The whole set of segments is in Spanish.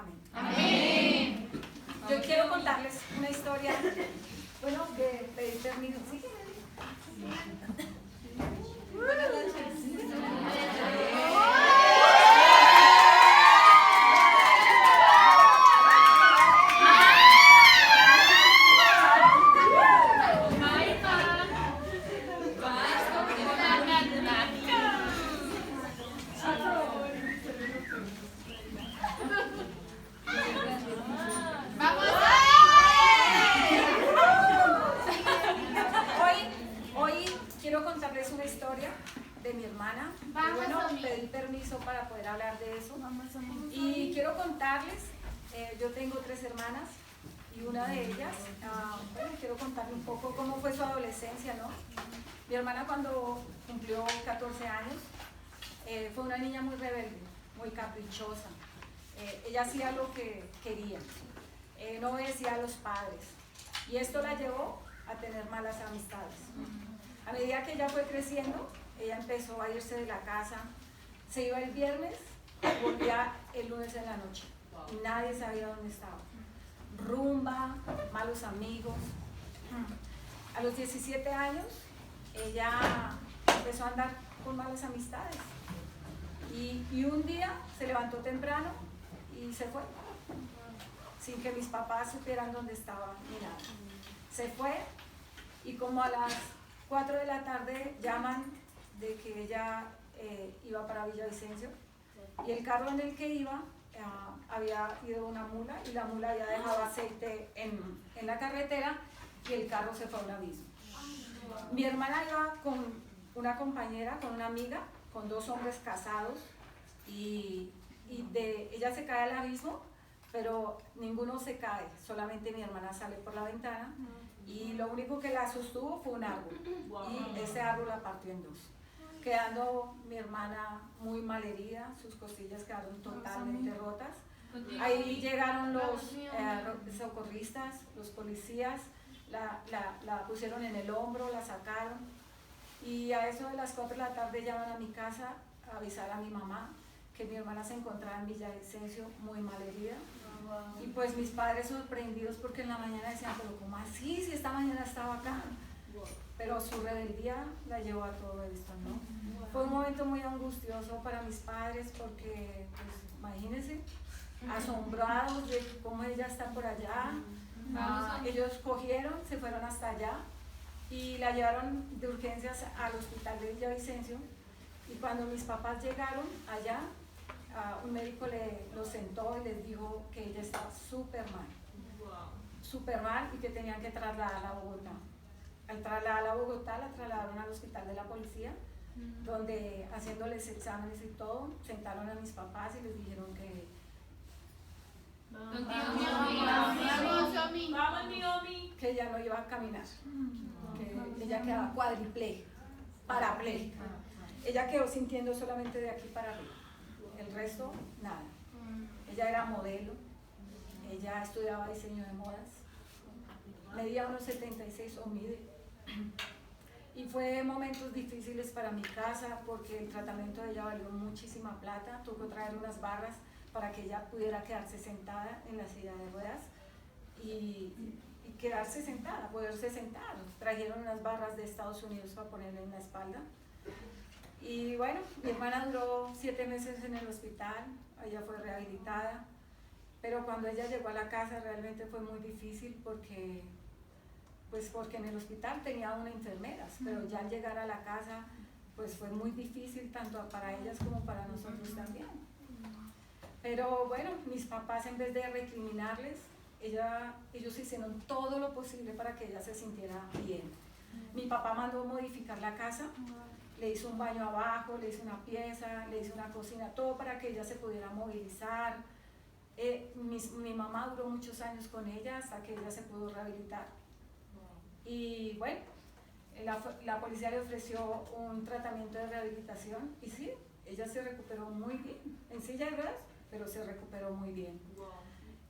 Amén. Amén. Yo quiero contarles una historia, bueno, de pedir permiso. ¿Sí? Buenas noches. Hoy quiero contarles una historia de mi hermana. Bueno, pedí permiso para poder hablar de eso. Y quiero contarles, yo tengo 3 hermanas y una de ellas, bueno, quiero contarle un poco cómo fue su adolescencia, ¿no? Mi hermana cuando cumplió 14 años, fue una niña muy rebelde, muy caprichosa. Ella hacía lo que quería, no obedecía a los padres. Y esto la llevó a tener malas amistades. A medida que ella fue creciendo, ella empezó a irse de la casa. Se iba el viernes y volvía el lunes en la noche. Y nadie sabía dónde estaba. Rumba, malos amigos. A los 17 años, ella empezó a andar con malas amistades. Y un día se levantó temprano y se fue, sin que mis papás supieran dónde estaba ni nada. Se fue y como a las 4 de la tarde llaman de que ella iba para Villavicencio y el carro en el que iba había ido una mula y la mula había dejado aceite en la carretera y el carro se fue a un abismo. Mi hermana iba con una compañera, con una amiga, con 2 hombres casados y ella se cae al abismo, pero ninguno se cae, solamente mi hermana sale por la ventana y lo único que la sostuvo fue un árbol y ese árbol la partió en 2, quedando mi hermana muy malherida, sus costillas quedaron totalmente rotas. Ahí llegaron los socorristas, los policías, la pusieron en el hombro, la sacaron y a eso de las 4 de la tarde llaman a mi casa a avisar a mi mamá que mi hermana se encontraba en Villavicencio muy malherida. Y pues mis padres sorprendidos porque en la mañana decían, pero ¿cómo así? Si esta mañana estaba acá. Pero su rebeldía la llevó a todo esto, ¿no? Fue un momento muy angustioso para mis padres porque, pues, imagínense, asombrados de cómo ella está por allá. Ellos cogieron, se fueron hasta allá y la llevaron de urgencias al hospital de Villavicencio. Y cuando mis papás llegaron allá, un médico los sentó y les dijo que ella estaba súper mal y que tenían que trasladarla a Bogotá. Al trasladarla a Bogotá la trasladaron al hospital de la policía, donde haciéndoles exámenes y todo, sentaron a mis papás y les dijeron que ella no iba a caminar, que ella quedaba cuadriplégica, parapléjica. Ella quedó sintiendo solamente de aquí para arriba. El resto, nada. Ella era modelo, ella estudiaba diseño de modas, medía unos 76 o mide. Y fue momentos difíciles para mi casa porque el tratamiento de ella valió muchísima plata. Tuvo que traer unas barras para que ella pudiera quedarse sentada en la silla de ruedas y quedarse sentada, poderse sentar. Trajeron unas barras de Estados Unidos para ponerle en la espalda. Y bueno, mi hermana duró 7 meses en el hospital, ella fue rehabilitada, pero cuando ella llegó a la casa realmente fue muy difícil porque en el hospital tenía una enfermera, pero ya al llegar a la casa pues fue muy difícil tanto para ellas como para nosotros también. Pero bueno, mis papás en vez de recriminarles, ellos hicieron todo lo posible para que ella se sintiera bien. Mi papá mandó modificar la casa. Le hizo un baño abajo, le hizo una pieza, le hizo una cocina, todo para que ella se pudiera movilizar. Mi mamá duró muchos años con ella hasta que ella se pudo rehabilitar. Y bueno, la policía le ofreció un tratamiento de rehabilitación y sí, ella se recuperó muy bien, en silla de ruedas, pero se recuperó muy bien.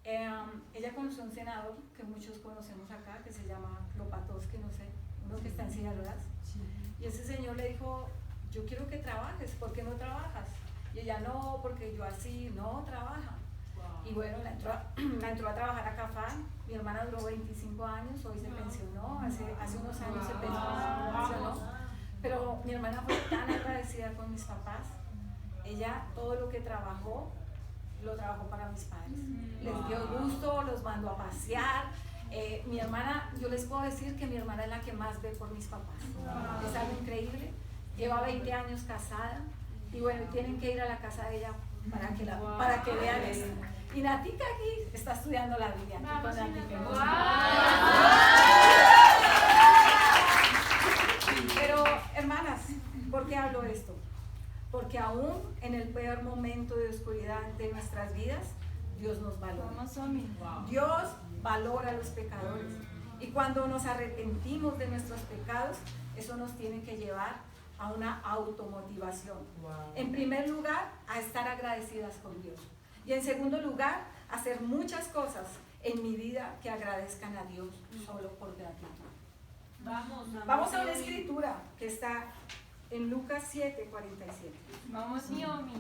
Ella conoció a un senador que muchos conocemos acá, que se llama Lopatowski, no sé, uno que está en silla de ruedas. Y ese señor le dijo, yo quiero que trabajes, ¿por qué no trabajas? Y ella, no, porque yo así, no, trabaja. y bueno, la entró a trabajar a Cafán. Mi hermana duró 25 años, hoy se pensionó, hace unos años se pensionó, pero mi hermana fue tan agradecida con mis papás. Ella todo lo que trabajó, lo trabajó para mis padres. Les dio gusto, los mandó a pasear. Mi hermana, yo les puedo decir que mi hermana es la que más ve por mis papás. Es algo increíble. Lleva 20 años casada y bueno, tienen que ir a la casa de ella para que vean esto. Y Natica aquí está estudiando la Biblia. Aquí con Natica. Pero hermanas, ¿por qué hablo esto? Porque aún en el peor momento de oscuridad de nuestras vidas, Dios nos valora. Dios valora a los pecadores. Y cuando nos arrepentimos de nuestros pecados, eso nos tiene que llevar a una automotivación. En primer lugar, a estar agradecidas con Dios. Y en segundo lugar, a hacer muchas cosas en mi vida que agradezcan a Dios solo por gratitud. Vamos a una escritura que está en Lucas 7:47. Vamos, Miomi.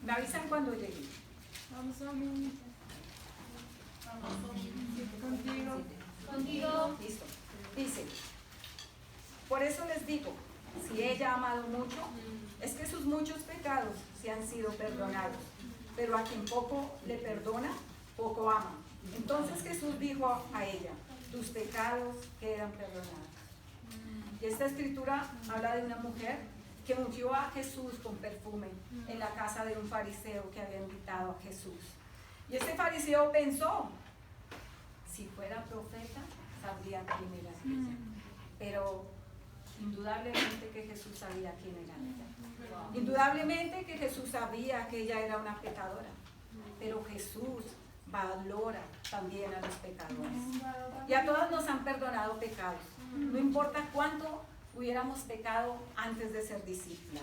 Me avisan cuando lleguen. Vamos, Miomi. Contigo. Listo. Dice, por eso les digo, si ella ha amado mucho, es que sus muchos pecados se han sido perdonados, pero a quien poco le perdona, poco ama. Entonces Jesús dijo a ella, tus pecados quedan perdonados. Y esta escritura habla de una mujer que ungió a Jesús con perfume en la casa de un fariseo que había invitado a Jesús. Y este fariseo pensó, si fuera profeta, sabría quién era ella. Pero indudablemente que Jesús sabía quién era ella. Indudablemente que Jesús sabía que ella era una pecadora. Pero Jesús valora también a los pecadores. Y a todas nos han perdonado pecados. No importa cuánto hubiéramos pecado antes de ser discípulos.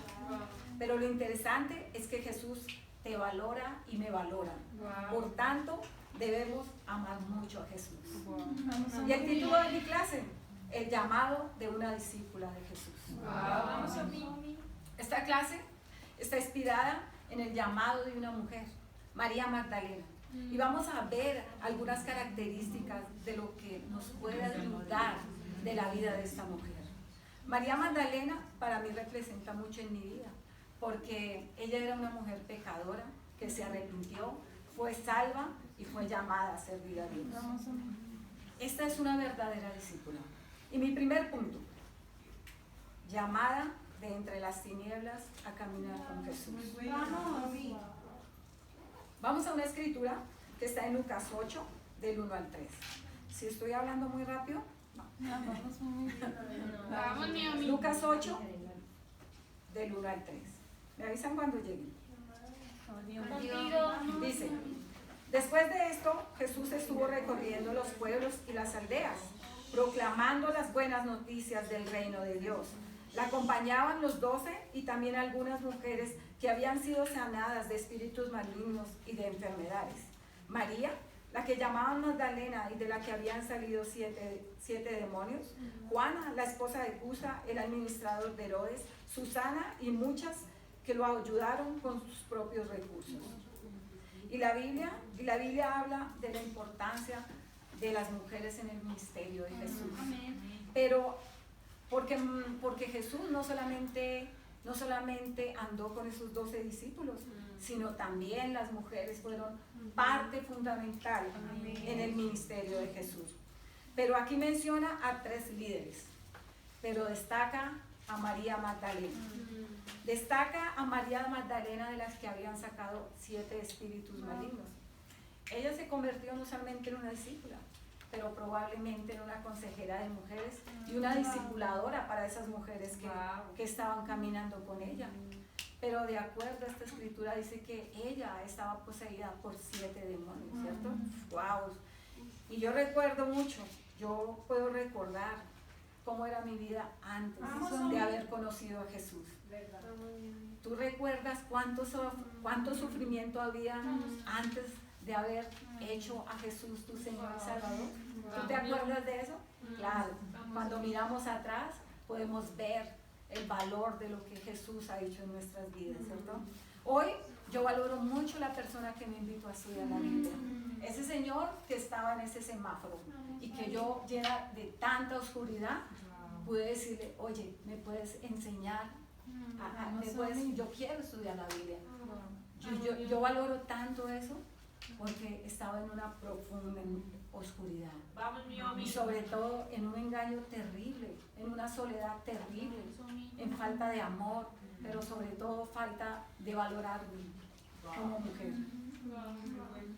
Pero lo interesante es que Jesús te valora y me valora. Por tanto, debemos amar mucho a Jesús. Y el título de mi clase, el llamado de una discípula de Jesús. Esta clase está inspirada en el llamado de una mujer, María Magdalena. Y vamos a ver algunas características de lo que nos puede ayudar de la vida de esta mujer. María Magdalena para mí representa mucho en mi vida, porque ella era una mujer pecadora que se arrepintió, fue salva y fue llamada a servir a Dios. Esta es una verdadera discípula. Y mi primer punto, llamada de entre las tinieblas a caminar con Jesús. Vamos a una escritura que está en Lucas 8, del 1 al 3. Si estoy hablando muy rápido, Lucas 8, del 1 al 3. Me avisan cuando lleguen. Dice, después de esto, Jesús estuvo recorriendo los pueblos y las aldeas, proclamando las buenas noticias del reino de Dios. La acompañaban los 12 y también algunas mujeres que habían sido sanadas de espíritus malignos y de enfermedades. María, la que llamaban Magdalena y de la que habían salido siete demonios. Juana, la esposa de Cusa, el administrador de Herodes. Susana y muchas que lo ayudaron con sus propios recursos. Y la Biblia habla de la importancia de las mujeres en el ministerio de Jesús. Pero porque Jesús no solamente andó con esos 12 discípulos, sino también las mujeres fueron parte fundamental en el ministerio de Jesús. Pero aquí menciona a 3 líderes, pero destaca a María Magdalena. Destaca a María Magdalena, de las que habían sacado 7 espíritus malignos. Ella se convirtió no solamente en una discípula, pero probablemente en una consejera de mujeres y una discipuladora para esas mujeres que estaban caminando con ella. Pero de acuerdo a esta escritura dice que ella estaba poseída por 7 demonios, ¿cierto? ¡Wow! Y yo recuerdo mucho, yo puedo recordar cómo era mi vida antes de haber conocido a Jesús. ¿Tú recuerdas cuánto sufrimiento había antes de haber hecho a Jesús tu Señor y Salvador? ¿Tú te acuerdas de eso? Claro, cuando miramos atrás podemos ver el valor de lo que Jesús ha hecho en nuestras vidas, ¿cierto? Hoy Yo valoro mucho la persona que me invitó a estudiar la Biblia. Ese señor que estaba en ese semáforo y que yo, llena de tanta oscuridad, pude decirle, oye, ¿me puedes enseñar? Yo quiero estudiar la Biblia. Yo valoro tanto eso porque estaba en una profunda oscuridad. Y sobre todo en un engaño terrible, en una soledad terrible, en falta de amor, pero sobre todo falta de valorarme como mujer.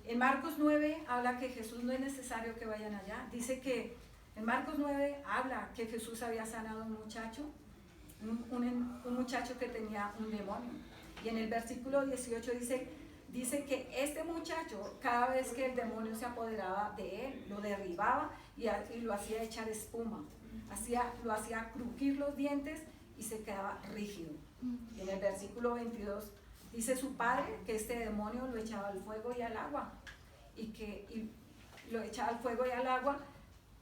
En Marcos 9 habla que Jesús no es necesario que vayan allá. Dice que en Marcos 9 habla que Jesús había sanado a un muchacho, un muchacho que tenía un demonio. Y en el versículo 18 dice que este muchacho, cada vez que el demonio se apoderaba de él, lo derribaba y lo hacía echar espuma, lo hacía crujir los dientes y se quedaba rígido. Y en el versículo 22 dice su padre que este demonio lo echaba al fuego y al agua, y lo echaba al fuego y al agua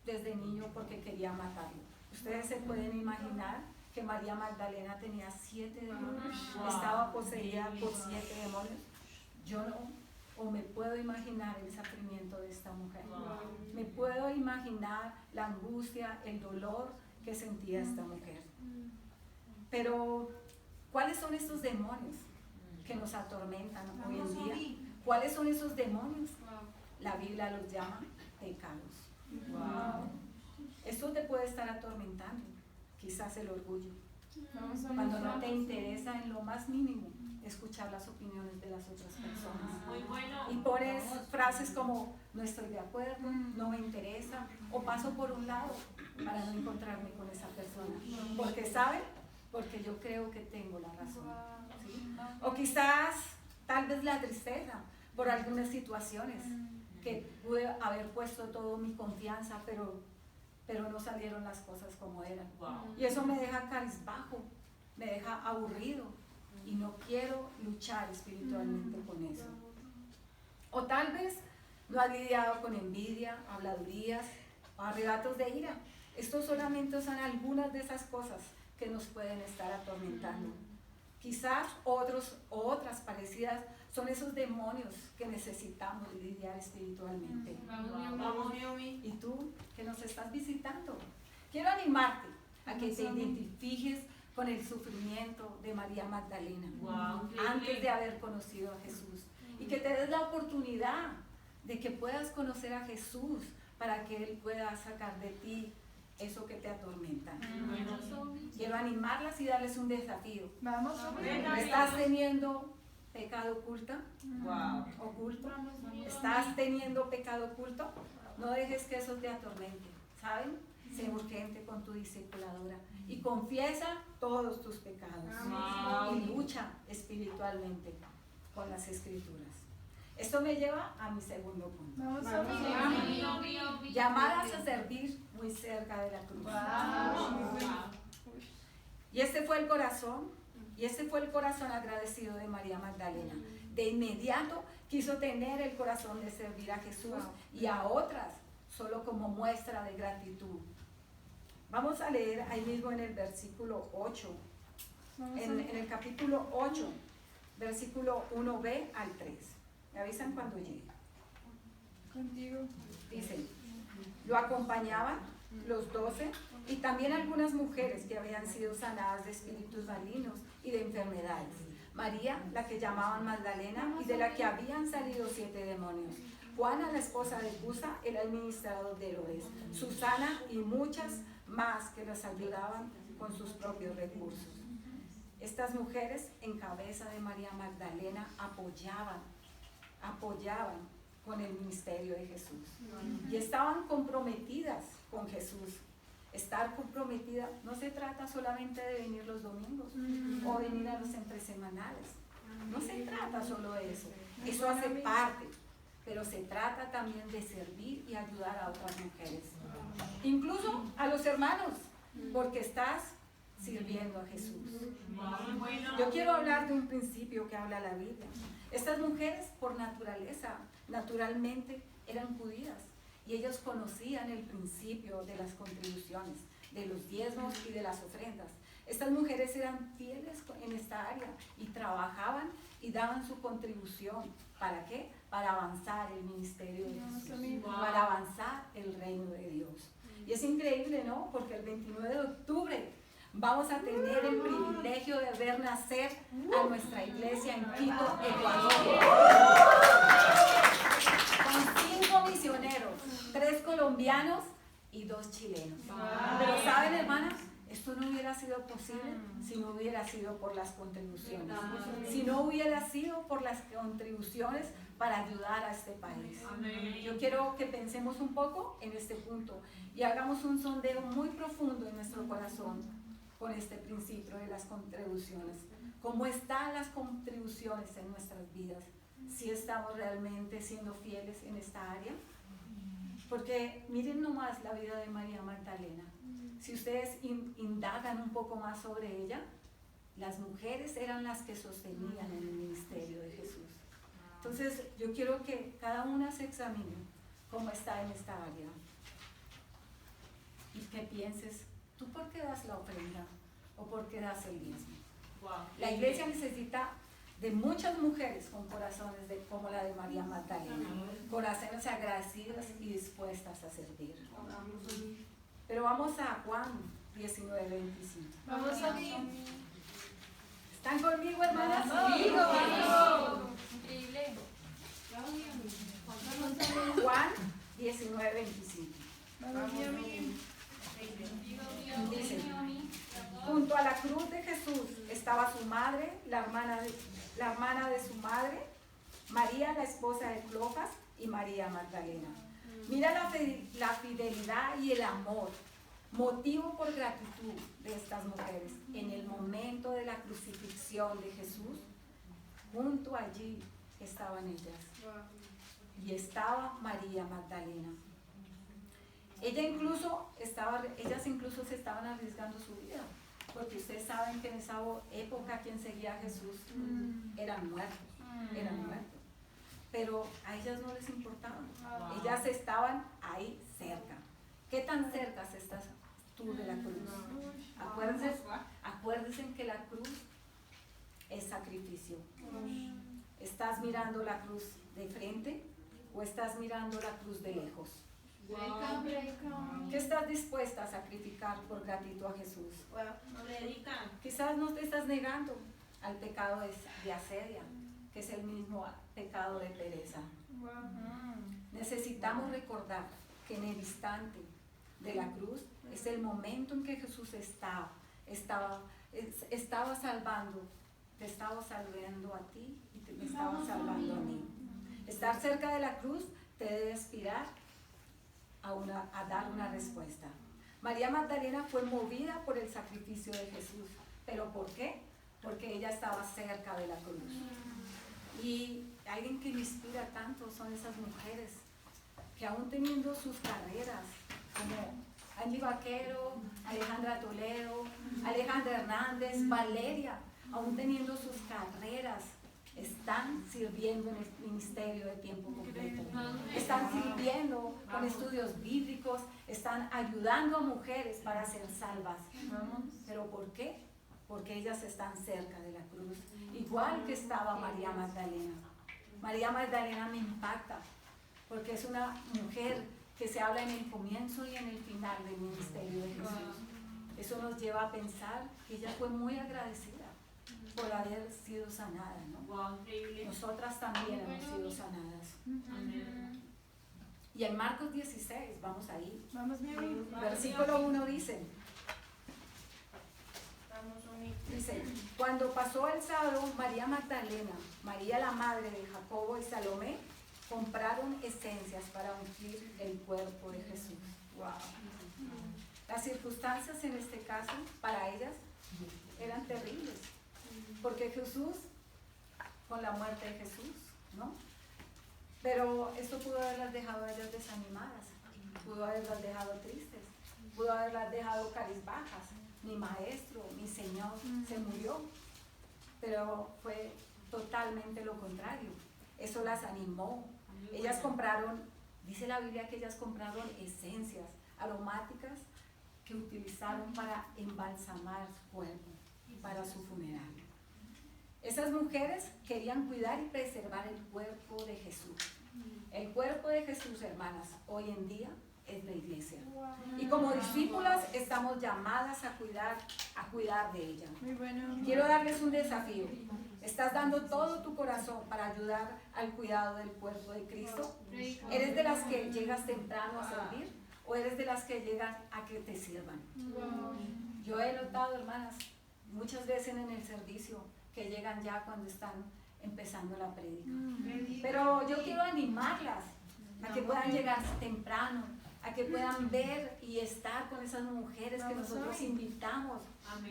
desde niño porque quería matarlo. Ustedes se pueden imaginar que María Magdalena tenía 7 demonios, estaba poseída por 7 demonios. Yo no, o me puedo imaginar el sufrimiento de esta mujer. Me puedo imaginar la angustia, el dolor que sentía esta mujer. Pero, ¿cuáles son estos demonios que nos atormentan hoy en día? ¿Cuáles son esos demonios? La Biblia los llama pecados. Esto te puede estar atormentando, quizás el orgullo, cuando no te interesa en lo más mínimo escuchar las opiniones de las otras personas. Y pones frases como no estoy de acuerdo, no me interesa, o paso por un lado para no encontrarme con esa persona. Porque ¿saben? Porque yo creo que tengo la razón. ¿Sí? O quizás, tal vez la tristeza por algunas situaciones que pude haber puesto toda mi confianza, pero no salieron las cosas como eran. Y eso me deja cabizbajo, me deja aburrido y no quiero luchar espiritualmente con eso. O tal vez no has lidiado con envidia, habladurías o arrebatos de ira. Estos solamente son algunas de esas cosas que nos pueden estar atormentando. Quizás otras parecidas son esos demonios que necesitamos lidiar espiritualmente. Y tú que nos estás visitando, quiero animarte a que te identifiques con el sufrimiento de María Magdalena antes de haber conocido a Jesús, y que te des la oportunidad de que puedas conocer a Jesús para que Él pueda sacar de ti eso que te atormenta. Quiero animarlas y darles un desafío. ¿Estás teniendo pecado oculto? ¿Estás teniendo pecado oculto? No dejes que eso te atormente, ¿saben? Sé urgente con tu discipuladora y confiesa todos tus pecados y lucha espiritualmente con las Escrituras. Esto me lleva a mi segundo punto. Llamadas a servir muy cerca de la cruz. Y este fue el corazón agradecido de María Magdalena. De inmediato quiso tener el corazón de servir a Jesús y a otras, solo como muestra de gratitud. Vamos a leer ahí mismo en el versículo 8, en el capítulo 8, versículo 1b al 3. Me avisan cuando llegue. Contigo. Dice, lo acompañaban los 12 y también algunas mujeres que habían sido sanadas de espíritus malignos y de enfermedades. María, la que llamaban Magdalena, y de la que habían salido 7 demonios. Juana, la esposa de Cusa, era el administrador de Herodes. Susana y muchas más que las ayudaban con sus propios recursos. Estas mujeres, en cabeza de María Magdalena, apoyaban con el ministerio de Jesús y estaban comprometidas con Jesús. Estar comprometida no se trata solamente de venir los domingos o venir a los entresemanales, no se trata solo de eso, eso hace parte, pero se trata también de servir y ayudar a otras mujeres, incluso a los hermanos, porque estás sirviendo a Jesús. Yo quiero hablar de un principio que habla la Biblia. Estas mujeres por naturalmente eran judías y ellos conocían el principio de las contribuciones, de los diezmos y de las ofrendas. Estas mujeres eran fieles en esta área y trabajaban y daban su contribución. ¿Para qué? Para avanzar el ministerio de Jesús, para avanzar el reino de Dios. Y es increíble, ¿no? Porque el 29 de octubre vamos a tener el privilegio de ver nacer a nuestra iglesia en Quito, Ecuador. Con 5 misioneros, 3 colombianos y 2 chilenos. Pero ¿saben, hermanas? Esto no hubiera sido posible si no hubiera sido por las contribuciones. Si no hubiera sido por las contribuciones para ayudar a este país. Yo quiero que pensemos un poco en este punto y hagamos un sondeo muy profundo en nuestro corazón con este principio de las contribuciones. ¿Cómo están las contribuciones en nuestras vidas? ¿Si estamos realmente siendo fieles en esta área? Porque miren nomás la vida de María Magdalena. Si ustedes indagan un poco más sobre ella, las mujeres eran las que sostenían el ministerio de Jesús. Entonces yo quiero que cada una se examine cómo está en esta área y que pienses, ¿tú por qué das la ofrenda o por qué das el diezmo? La iglesia necesita de muchas mujeres con corazones como la de María Magdalena, corazones agradecidas y dispuestas a servir. Pero vamos a Juan 19:25. Vamos a mí. ¿Están conmigo, hermanas? Conmigo, vamos. Increíble. Juan 19:25. Dice, junto a la cruz de Jesús estaba su madre, la hermana de su madre, María, la esposa de Cleofas, y María Magdalena. Mira la fidelidad y el amor, motivo por gratitud de estas mujeres. En el momento de la crucifixión de Jesús, junto allí estaban ellas. Y estaba María Magdalena. Ellas incluso se estaban arriesgando su vida, porque ustedes saben que en esa época quien seguía a Jesús eran muertos. Pero a ellas no les importaba. Ellas estaban ahí cerca. ¿Qué tan cerca estás tú de la cruz? Acuérdense que la cruz es sacrificio. ¿Estás mirando la cruz de frente o estás mirando la cruz de lejos? ¿Qué estás dispuesta a sacrificar por gratitud a Jesús? Quizás no te estás negando al pecado de asedia, que es el mismo pecado de pereza. Necesitamos recordar que en el instante de la cruz es el momento en que Jesús estaba salvando, te estaba salvando a ti y me estaba salvando a mí. Estar cerca de la cruz te debe inspirar a dar una respuesta. María Magdalena fue movida por el sacrificio de Jesús. ¿Pero por qué? Porque ella estaba cerca de la cruz. Y alguien que me inspira tanto son esas mujeres que aún teniendo sus carreras, como Angie Vaquero, Alejandra Toledo, Alejandra Hernández, Valeria, aún teniendo sus carreras, están sirviendo en el ministerio de tiempo completo. Están sirviendo con estudios bíblicos, están ayudando a mujeres para ser salvas. ¿Pero por qué? Porque ellas están cerca de la cruz, igual que estaba María Magdalena. María Magdalena me impacta, porque es una mujer que se habla en el comienzo y en el final del ministerio de Jesús. Eso nos lleva a pensar que ella fue muy agradecida por haber sido sanada, ¿no? Nosotras también hemos sido sanadas. Y en Marcos 16, vamos ahí. Versículo 1 dice, cuando pasó el sábado, María Magdalena, María la madre de Jacobo y Salomé compraron esencias para ungir el cuerpo de Jesús. Las circunstancias en este caso para ellas eran terribles, porque Jesús, con la muerte de Jesús, ¿no? Pero esto pudo haberlas dejado a ellas desanimadas, pudo haberlas dejado tristes, pudo haberlas dejado cabizbajas. Mi maestro, mi Señor se murió, pero fue totalmente lo contrario. Eso las animó. Ellas compraron, dice la Biblia que ellas compraron esencias aromáticas que utilizaron para embalsamar su cuerpo para su funeral. Esas mujeres querían cuidar y preservar el cuerpo de Jesús. El cuerpo de Jesús, hermanas, hoy en día es la iglesia. Y como discípulas estamos llamadas a cuidar de ella. Quiero darles un desafío. ¿Estás dando todo tu corazón para ayudar al cuidado del cuerpo de Cristo? ¿Eres de las que llegas temprano a servir o eres de las que llegan a que te sirvan? Yo he notado, hermanas, muchas veces en el servicio que llegan ya cuando están empezando la prédica. Pero yo quiero animarlas a que puedan llegar temprano, a que puedan ver y estar con esas mujeres que nosotros invitamos,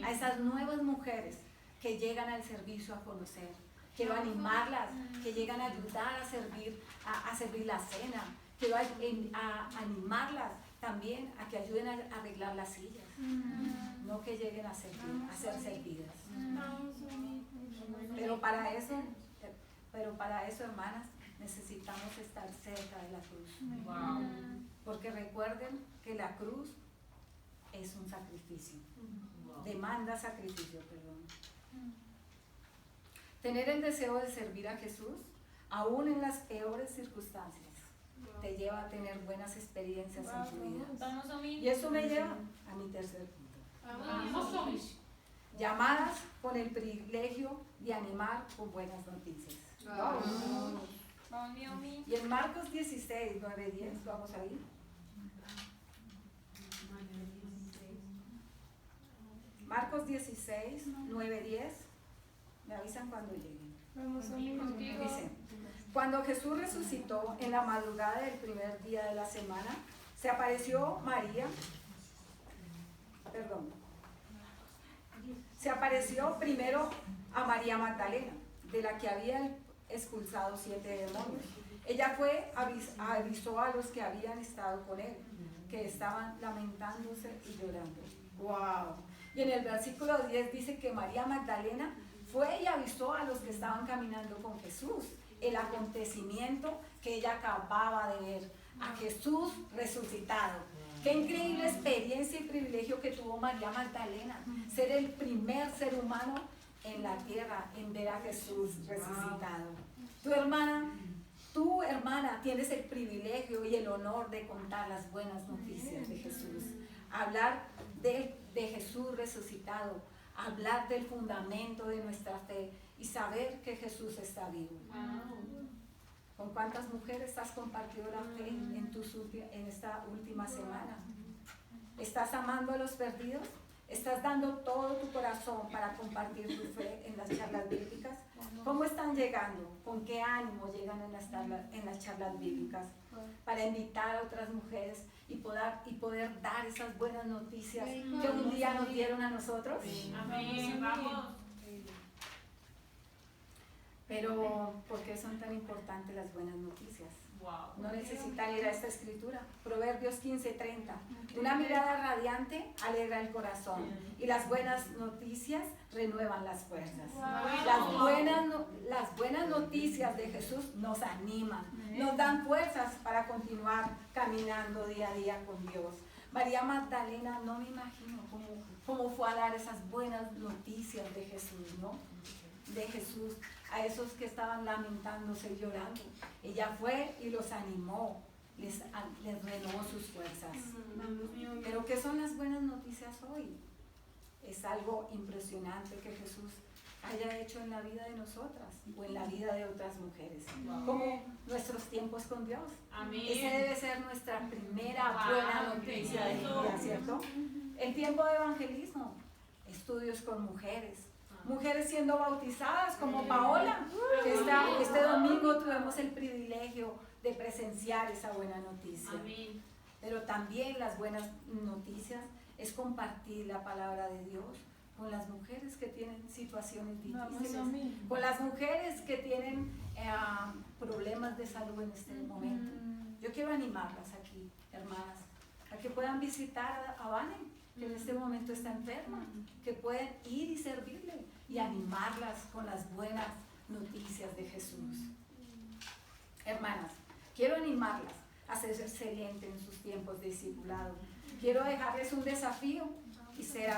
a esas nuevas mujeres que llegan al servicio a conocer. Quiero animarlas, que llegan a ayudar a servir la cena. Quiero animarlas también a que ayuden a arreglar las sillas, no que lleguen a ser servidas. Pero para eso, hermanas, necesitamos estar cerca de la cruz. Porque recuerden que la cruz es un sacrificio. Demanda sacrificio, perdón. Tener el deseo de servir a Jesús, aún en las peores circunstancias, te lleva a tener buenas experiencias en tu vida. Y eso me lleva a mi tercer punto. Llamadas con el privilegio de animar con buenas noticias. Y en Marcos 16, 9, 10, vamos a ir. Marcos 16, 9, 10. Me avisan cuando lleguen. Dice: cuando Jesús resucitó en la madrugada del primer día de la semana, se apareció primero a María Magdalena, de la que había expulsado 7 demonios. Ella fue, avisó a los que habían estado con él, que estaban lamentándose y llorando. ¡Wow! Y en el versículo 10 dice que María Magdalena fue y avisó a los que estaban caminando con Jesús el acontecimiento que ella acababa de ver, a Jesús resucitado. Qué increíble experiencia y privilegio que tuvo María Magdalena, ser el primer ser humano en la tierra en ver a Jesús resucitado. Tu hermana, tienes el privilegio y el honor de contar las buenas noticias de Jesús, hablar de Jesús resucitado, hablar del fundamento de nuestra fe y saber que Jesús está vivo. ¿Con cuántas mujeres has compartido la fe en esta última semana? ¿Estás amando a los perdidos? ¿Estás dando todo tu corazón para compartir tu fe en las charlas bíblicas? ¿Cómo están llegando? ¿Con qué ánimo llegan en las charlas bíblicas? Para invitar a otras mujeres y poder dar esas buenas noticias que un día nos dieron a nosotros. Amén. Vamos. Pero, ¿por qué son tan importantes las buenas noticias? No necesitan ir a esta escritura. Proverbios 15:30. Una mirada radiante alegra el corazón y las buenas noticias renuevan las fuerzas. Las buenas noticias de Jesús nos animan, nos dan fuerzas para continuar caminando día a día con Dios. María Magdalena, no me imagino cómo fue a dar esas buenas noticias de Jesús, ¿no? De Jesús a esos que estaban lamentándose y llorando. Ella fue y los animó, les renovó sus fuerzas. Pero ¿qué son las buenas noticias hoy? Es algo impresionante que Jesús haya hecho en la vida de nosotras o en la vida de otras mujeres, como nuestros tiempos con Dios. Esa debe ser nuestra primera buena noticia de vida, ¿cierto? El tiempo de evangelismo, estudios con mujeres siendo bautizadas como Paola, que este domingo tuvimos el privilegio de presenciar esa buena noticia. Pero también las buenas noticias es compartir la palabra de Dios con las mujeres que tienen situaciones difíciles, con las mujeres que tienen problemas de salud en este momento. Yo quiero animarlas aquí, hermanas, a que puedan visitar a Vane, que en este momento está enferma, que pueden ir y servirle y animarlas con las buenas noticias de Jesús. Hermanas, quiero animarlas a ser excelente en sus tiempos de discipulado. Quiero dejarles un desafío y es ser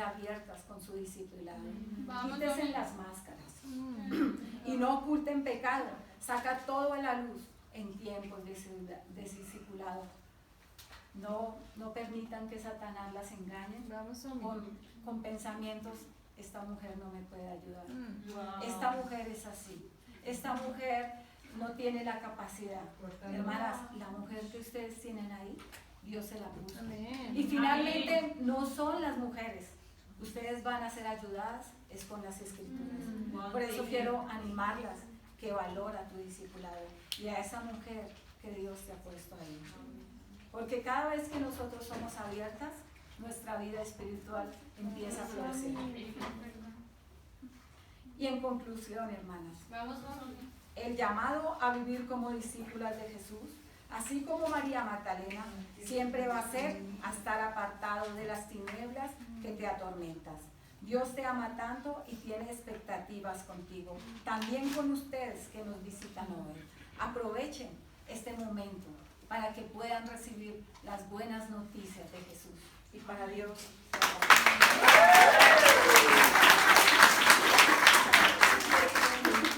abiertas con su discipulado. Quítense las máscaras y no oculten pecado. Saca todo a la luz en tiempos de discipulado. No permitan que Satanás las engañe con pensamientos. Esta mujer no me puede ayudar. Esta mujer es así. Esta mujer no tiene la capacidad. Hermanas, la mujer que ustedes tienen ahí, Dios se la puso. Y finalmente no son las mujeres. Ustedes van a ser ayudadas es con las escrituras. Por eso quiero animarlas que valora tu discipulado y a esa mujer que Dios te ha puesto ahí. Porque cada vez que nosotros somos abiertas, nuestra vida espiritual empieza a florecer. Y en conclusión, hermanas, el llamado a vivir como discípulas de Jesús, así como María Magdalena, siempre va a ser a estar apartado de las tinieblas que te atormentas. Dios te ama tanto y tiene expectativas contigo, también con ustedes que nos visitan hoy. Aprovechen este momento para que puedan recibir las buenas noticias de Jesús. Y para Dios.